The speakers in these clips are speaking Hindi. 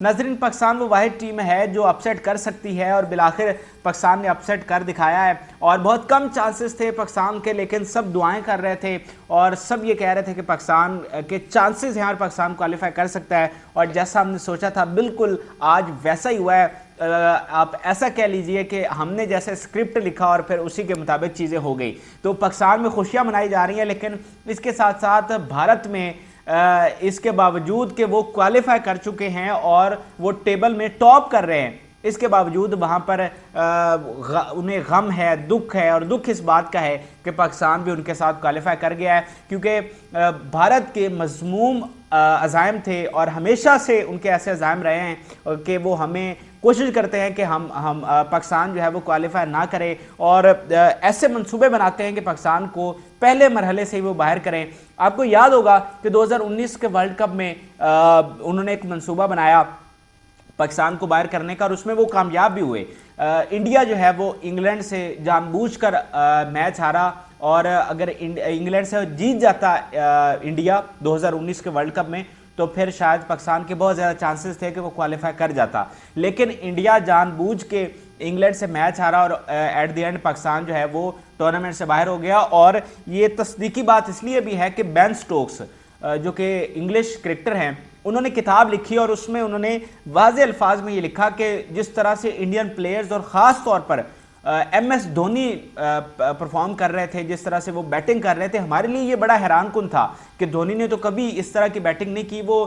नाज़रीन, पाकिस्तान वो वाहिद टीम है जो अपसेट कर सकती है और बिलाखिर पाकिस्तान ने अपसेट कर दिखाया है। और बहुत कम चांसेस थे पाकिस्तान के, लेकिन सब दुआएं कर रहे थे और सब ये कह रहे थे कि पाकिस्तान के चांसेस हैं और पाकिस्तान क्वालिफाई कर सकता है। और जैसा हमने सोचा था बिल्कुल आज वैसा ही हुआ है। आप ऐसा कह लीजिए कि हमने जैसे स्क्रिप्ट लिखा और फिर उसी के मुताबिक चीज़ें हो गई। तो पाकिस्तान में खुशियाँ मनाई जा रही हैं, लेकिन इसके साथ साथ भारत में इसके बावजूद कि वो क्वालिफाई कर चुके हैं और वो टेबल में टॉप कर रहे हैं, इसके बावजूद वहाँ पर उन्हें गम है, दुख है। और दुख इस बात का है कि पाकिस्तान भी उनके साथ क्वालिफाई कर गया है, क्योंकि भारत के मज़मूम अज़ाइम थे और हमेशा से उनके ऐसे अज़ाइम रहे हैं कि वो हमें कोशिश करते हैं कि हम पाकिस्तान जो है वो क्वालिफाई ना करे और ऐसे मंसूबे बनाते हैं कि पाकिस्तान को पहले मरहले से ही वो बाहर करें। आपको याद होगा कि 2019 के वर्ल्ड कप में उन्होंने एक मंसूबा बनाया पाकिस्तान को बाहर करने का और उसमें वो कामयाब भी हुए। इंडिया जो है वो इंग्लैंड से जानबूझकर मैच हारा और अगर इंग्लैंड से जीत जाता इंडिया 2019 के वर्ल्ड कप में तो फिर शायद पाकिस्तान के बहुत ज़्यादा चांसेस थे कि वो क्वालिफाई कर जाता। लेकिन इंडिया जानबूझ के इंग्लैंड से मैच हारा और एट द एंड पाकिस्तान जो है वो टूर्नामेंट से बाहर हो गया। और ये तस्दीकी बात इसलिए भी है कि बेन स्टोक्स जो कि इंग्लिश क्रिकेटर हैं, उन्होंने किताब लिखी और उसमें उन्होंने वाज़े अल्फाज में ये लिखा कि जिस तरह से इंडियन प्लेयर्स और ख़ास तौर पर MS धोनी परफॉर्म कर रहे थे, जिस तरह से वो बैटिंग कर रहे थे, हमारे लिए ये बड़ा हैरान कुन था कि धोनी ने तो कभी इस तरह की बैटिंग नहीं की। वो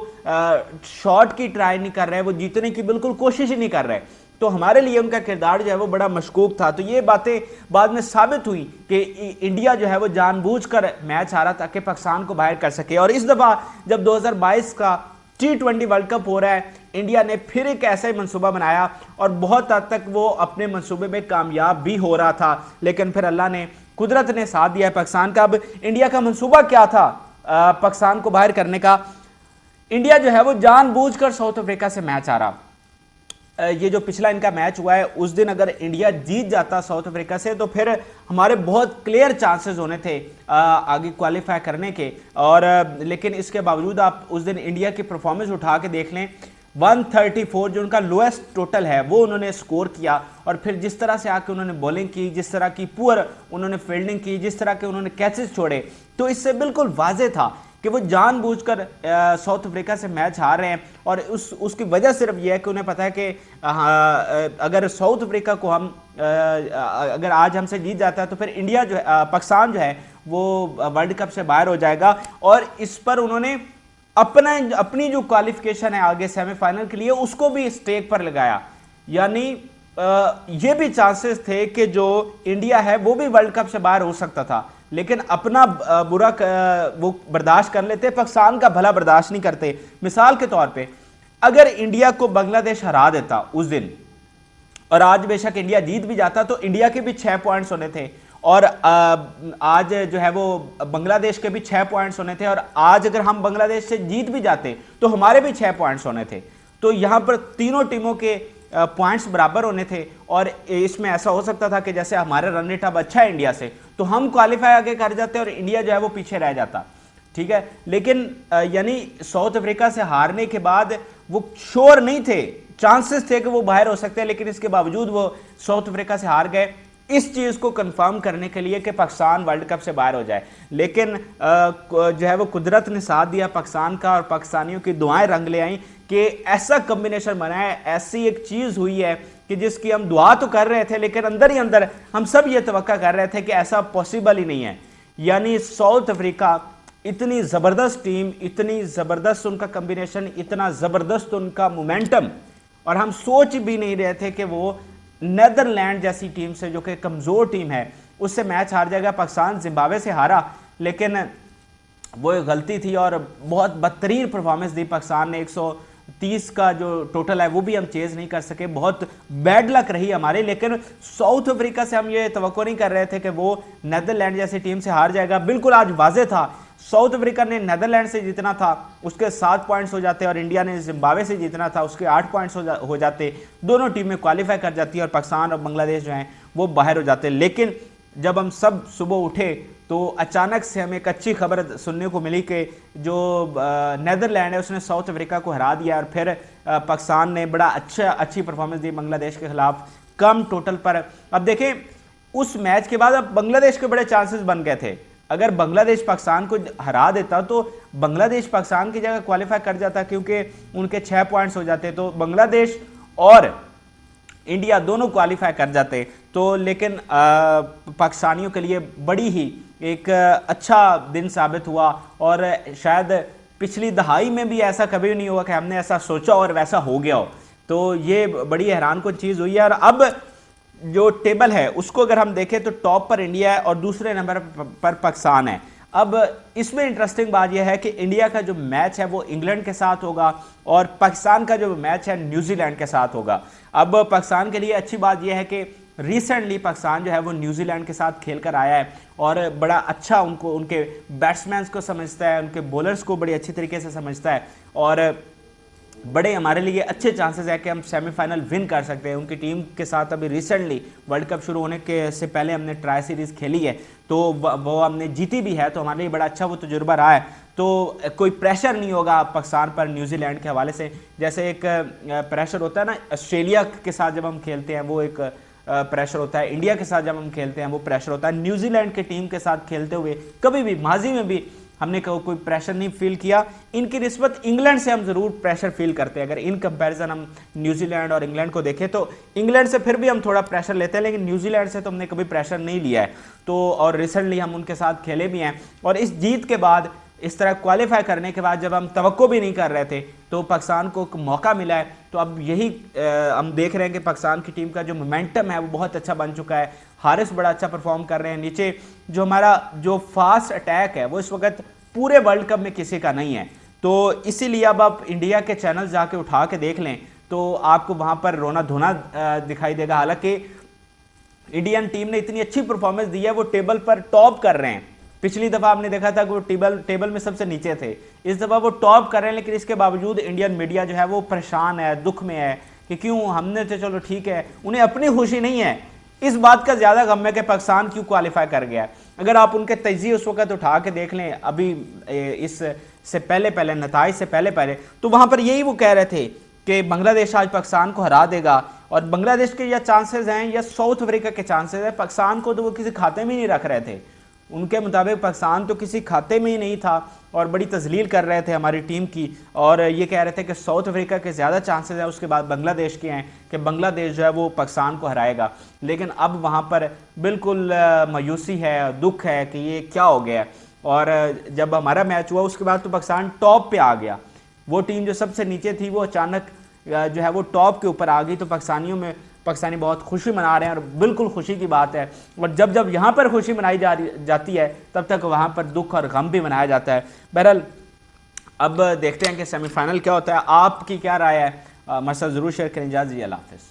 शॉट की ट्राई नहीं कर रहे, वो जीतने की बिल्कुल कोशिश ही नहीं कर रहे। तो हमारे लिए उनका किरदार जो है वो बड़ा मशकूक था। तो ये बातें बाद में साबित हुई कि इंडिया जो है वो जानबूझकर मैच हारा ताकि पाकिस्तान को बाहर कर सके। और इस दफ़ा जब 2022 का T20 वर्ल्ड कप हो रहा है, इंडिया ने फिर एक ऐसा ही मंसूबा बनाया और बहुत हद तक वो अपने मंसूबे में कामयाब भी हो रहा था। लेकिन फिर अल्लाह ने, कुदरत ने साथ दिया है पाकिस्तान का। अब इंडिया का मंसूबा क्या था पाकिस्तान को बाहर करने का? इंडिया जो है वो जानबूझकर साउथ अफ्रीका से मैच हारा। ये जो पिछला इनका मैच हुआ है, उस दिन अगर इंडिया जीत जाता साउथ अफ्रीका से तो फिर हमारे बहुत क्लियर चांसेस होने थे आगे क्वालिफाई करने के। और लेकिन इसके बावजूद आप उस दिन इंडिया की परफॉर्मेंस उठा के देख लें, 134 जो उनका लोएस्ट टोटल है वो उन्होंने स्कोर किया। और फिर जिस तरह से आके उन्होंने बॉलिंग की, जिस तरह की पुअर उन्होंने फील्डिंग की, जिस तरह के उन्होंने कैचेस छोड़े, तो इससे बिल्कुल वाज़ेह था कि वो जानबूझकर साउथ अफ्रीका से मैच हार रहे हैं। और उसकी वजह सिर्फ ये है कि उन्हें पता है कि अगर साउथ अफ्रीका को हम अगर आज हमसे जीत जाता है तो फिर इंडिया जो है, पाकिस्तान जो है वो वर्ल्ड कप से बाहर हो जाएगा। और इस पर उन्होंने अपनी जो क्वालिफिकेशन है आगे सेमीफाइनल के लिए उसको भी स्टेक पर लगाया। यानी ये भी चांसेस थे कि जो इंडिया है वो भी वर्ल्ड कप से बाहर हो सकता था, लेकिन अपना बुरा वो बर्दाश्त कर लेते, पाकिस्तान का भला बर्दाश्त नहीं करते। मिसाल के तौर पे अगर इंडिया को बांग्लादेश हरा देता उस दिन और आज बेशक इंडिया जीत भी जाता तो इंडिया के भी 6 पॉइंट्स होने थे और आज जो है वो बांग्लादेश के भी 6 पॉइंट्स होने थे। और आज अगर हम बांग्लादेश से जीत भी जाते तो हमारे भी 6 पॉइंट्स होने थे। तो यहाँ पर तीनों टीमों के पॉइंट्स बराबर होने थे और इसमें ऐसा हो सकता था कि जैसे हमारा रन रेट अब अच्छा है इंडिया से तो हम क्वालिफाई आगे कर जाते और इंडिया जो है वो पीछे रह जाता। ठीक है, लेकिन यानी साउथ अफ्रीका से हारने के बाद वो श्योर नहीं थे, चांसेस थे कि वो बाहर हो सकते हैं, लेकिन इसके बावजूद वो साउथ अफ्रीका से हार गए इस चीज़ को कंफर्म करने के लिए कि पाकिस्तान वर्ल्ड कप से बाहर हो जाए। लेकिन जो है वो कुदरत ने साथ दिया पाकिस्तान का और पाकिस्तानियों की दुआएं रंग ले आई कि ऐसा कॉम्बिनेशन बना है, ऐसी एक चीज़ हुई है कि जिसकी हम दुआ तो कर रहे थे लेकिन अंदर ही अंदर हम सब ये तवक्का कर रहे थे कि ऐसा पॉसिबल ही नहीं है। यानी साउथ अफ्रीका इतनी ज़बरदस्त टीम, इतनी ज़बरदस्त उनका कॉम्बिनेशन, इतना ज़बरदस्त उनका मोमेंटम, और हम सोच भी नहीं रहे थे कि वो नीदरलैंड जैसी टीम से जो कि कमज़ोर टीम है उससे मैच हार जाएगा। पाकिस्तान जिम्बाब्वे से हारा, लेकिन वो एक गलती थी और बहुत बदतरीन परफॉर्मेंस दी पाकिस्तान ने। 130 का जो टोटल है वो भी हम चेज़ नहीं कर सके, बहुत बैड लक रही हमारे। लेकिन साउथ अफ्रीका से हम ये तवक्को नहीं कर रहे थे कि वो नीदरलैंड जैसी टीम से हार जाएगा। बिल्कुल आज वाज़ेह था, साउथ अफ्रीका ने नीदरलैंड से जीतना था उसके 7 पॉइंट्स हो जाते और इंडिया ने जिम्बाब्वे से जीतना था उसके 8 पॉइंट्स हो जाते। दोनों टीमें क्वालिफाई कर जाती और पाकिस्तान और बांग्लादेश जो हैं वो बाहर हो जाते। लेकिन जब हम सब सुबह उठे तो अचानक से हमें एक अच्छी खबर सुनने को मिली कि जो नीदरलैंड है उसने साउथ अफ्रीका को हरा दिया और फिर पाकिस्तान ने बड़ा अच्छी परफॉर्मेंस दी बांग्लादेश के खिलाफ कम टोटल पर। अब देखें उस मैच के बाद अब बांग्लादेश के बड़े चांसेस बन गए थे। अगर बांग्लादेश पाकिस्तान को हरा देता तो बांग्लादेश पाकिस्तान की जगह क्वालिफाई कर जाता, क्योंकि उनके 6 पॉइंट्स हो जाते, तो बांग्लादेश और इंडिया दोनों क्वालिफाई कर जाते। तो लेकिन पाकिस्तानियों के लिए बड़ी ही एक अच्छा दिन साबित हुआ और शायद पिछली दहाई में भी ऐसा कभी नहीं हुआ कि हमने ऐसा सोचा और वैसा हो गया हो। तो ये बड़ी हैरानकुन चीज़ हुई है। और अब जो टेबल है उसको अगर हम देखें तो टॉप पर इंडिया है और दूसरे नंबर पर पाकिस्तान है। अब इसमें इंटरेस्टिंग बात यह है कि इंडिया का जो मैच है वो इंग्लैंड के साथ होगा और पाकिस्तान का जो मैच है न्यूजीलैंड के साथ होगा। अब पाकिस्तान के लिए अच्छी बात यह है कि रिसेंटली पाकिस्तान जो है वो न्यूजीलैंड के साथ खेल कर आया है और बड़ा अच्छा उनको उनके बैट्समैन को समझता है, उनके बॉलर्स को बड़ी अच्छी तरीके से समझता है और बड़े हमारे लिए अच्छे चांसेस है कि हम सेमीफाइनल विन कर सकते हैं। उनकी टीम के साथ अभी रिसेंटली वर्ल्ड कप शुरू होने के से पहले हमने ट्राई सीरीज़ खेली है, तो वो हमने जीती भी है, तो हमारे लिए बड़ा अच्छा वो तजुर्बा रहा है। तो कोई प्रेशर नहीं होगा पाकिस्तान पर न्यूजीलैंड के हवाले से, जैसे एक प्रेशर होता है ना ऑस्ट्रेलिया के साथ जब हम खेलते हैं वो एक प्रेशर होता है, इंडिया के साथ जब हम खेलते हैं वो प्रेशर होता है। न्यूजीलैंड की टीम के साथ खेलते हुए कभी भी माजी में भी हमने कोई प्रेशर नहीं फील किया। इनकी निस्बत इंग्लैंड से हम ज़रूर प्रेशर फील करते हैं। अगर इन कंपैरिजन हम न्यूजीलैंड और इंग्लैंड को देखें तो इंग्लैंड से फिर भी हम थोड़ा प्रेशर लेते हैं, लेकिन न्यूजीलैंड से तो हमने कभी प्रेशर नहीं लिया है। तो और रिसेंटली हम उनके साथ खेले भी हैं और इस जीत के बाद, इस तरह क्वालिफाई करने के बाद जब हम तवक्को भी नहीं कर रहे थे तो पाकिस्तान को एक मौका मिला है। तो अब यही हम देख रहे हैं कि पाकिस्तान की टीम का जो मोमेंटम है वो बहुत अच्छा बन चुका है। हारिस बड़ा अच्छा परफॉर्म कर रहे हैं। नीचे जो हमारा जो फास्ट अटैक है वो इस वक्त पूरे वर्ल्ड कप में किसी का नहीं है। तो इसीलिए अब आप इंडिया के चैनल जाके उठा के देख लें तो आपको वहाँ पर रोना धोना दिखाई देगा। हालांकि इंडियन टीम ने इतनी अच्छी परफॉर्मेंस दी है, वो टेबल पर टॉप कर रहे हैं। पिछली दफ़ा हमने देखा था कि वो टेबल में सबसे नीचे थे, इस दफ़ा वो टॉप कर रहे हैं, लेकिन इसके बावजूद इंडियन मीडिया जो है वो परेशान है, दुख में है कि क्यों हमने तो चलो ठीक है, उन्हें अपनी खुशी नहीं है, इस बात का ज़्यादा गम है कि पाकिस्तान क्यों क्वालिफाई कर गया। अगर आप उनके तजिए उस वक्त उठा के देख लें, अभी इस से पहले नताइज से पहले तो वहाँ पर यही वो कह रहे थे कि बांग्लादेश आज पाकिस्तान को हरा देगा और बांग्लादेश के या चांसेस हैं या साउथ अफ्रीका के चांसेस हैं। पाकिस्तान को तो वो किसी खाते में ही नहीं रख रहे थे। उनके मुताबिक पाकिस्तान तो किसी खाते में ही नहीं था और बड़ी तजलील कर रहे थे हमारी टीम की, और ये कह रहे थे कि साउथ अफ्रीका के ज़्यादा चांसेस हैं, उसके बाद बांग्लादेश के हैं कि बांग्लादेश जो है वो पाकिस्तान को हराएगा। लेकिन अब वहाँ पर बिल्कुल मायूसी है, दुख है कि ये क्या हो गया। और जब हमारा मैच हुआ उसके बाद तो पाकिस्तान टॉप पे आ गया। वो टीम जो सबसे नीचे थी वो अचानक जो है वो टॉप के ऊपर आ गई। तो पाकिस्तानी बहुत खुशी मना रहे हैं और बिल्कुल खुशी की बात है। और जब यहाँ पर खुशी मनाई जाती है तब तक वहाँ पर दुख और गम भी मनाया जाता है। बहरहाल अब देखते हैं कि सेमीफाइनल क्या होता है। आपकी क्या राय है? हमारे साथ ज़रूर शेयर करें। इजाज़त दीजिए, अल्लाह हाफ़िज़।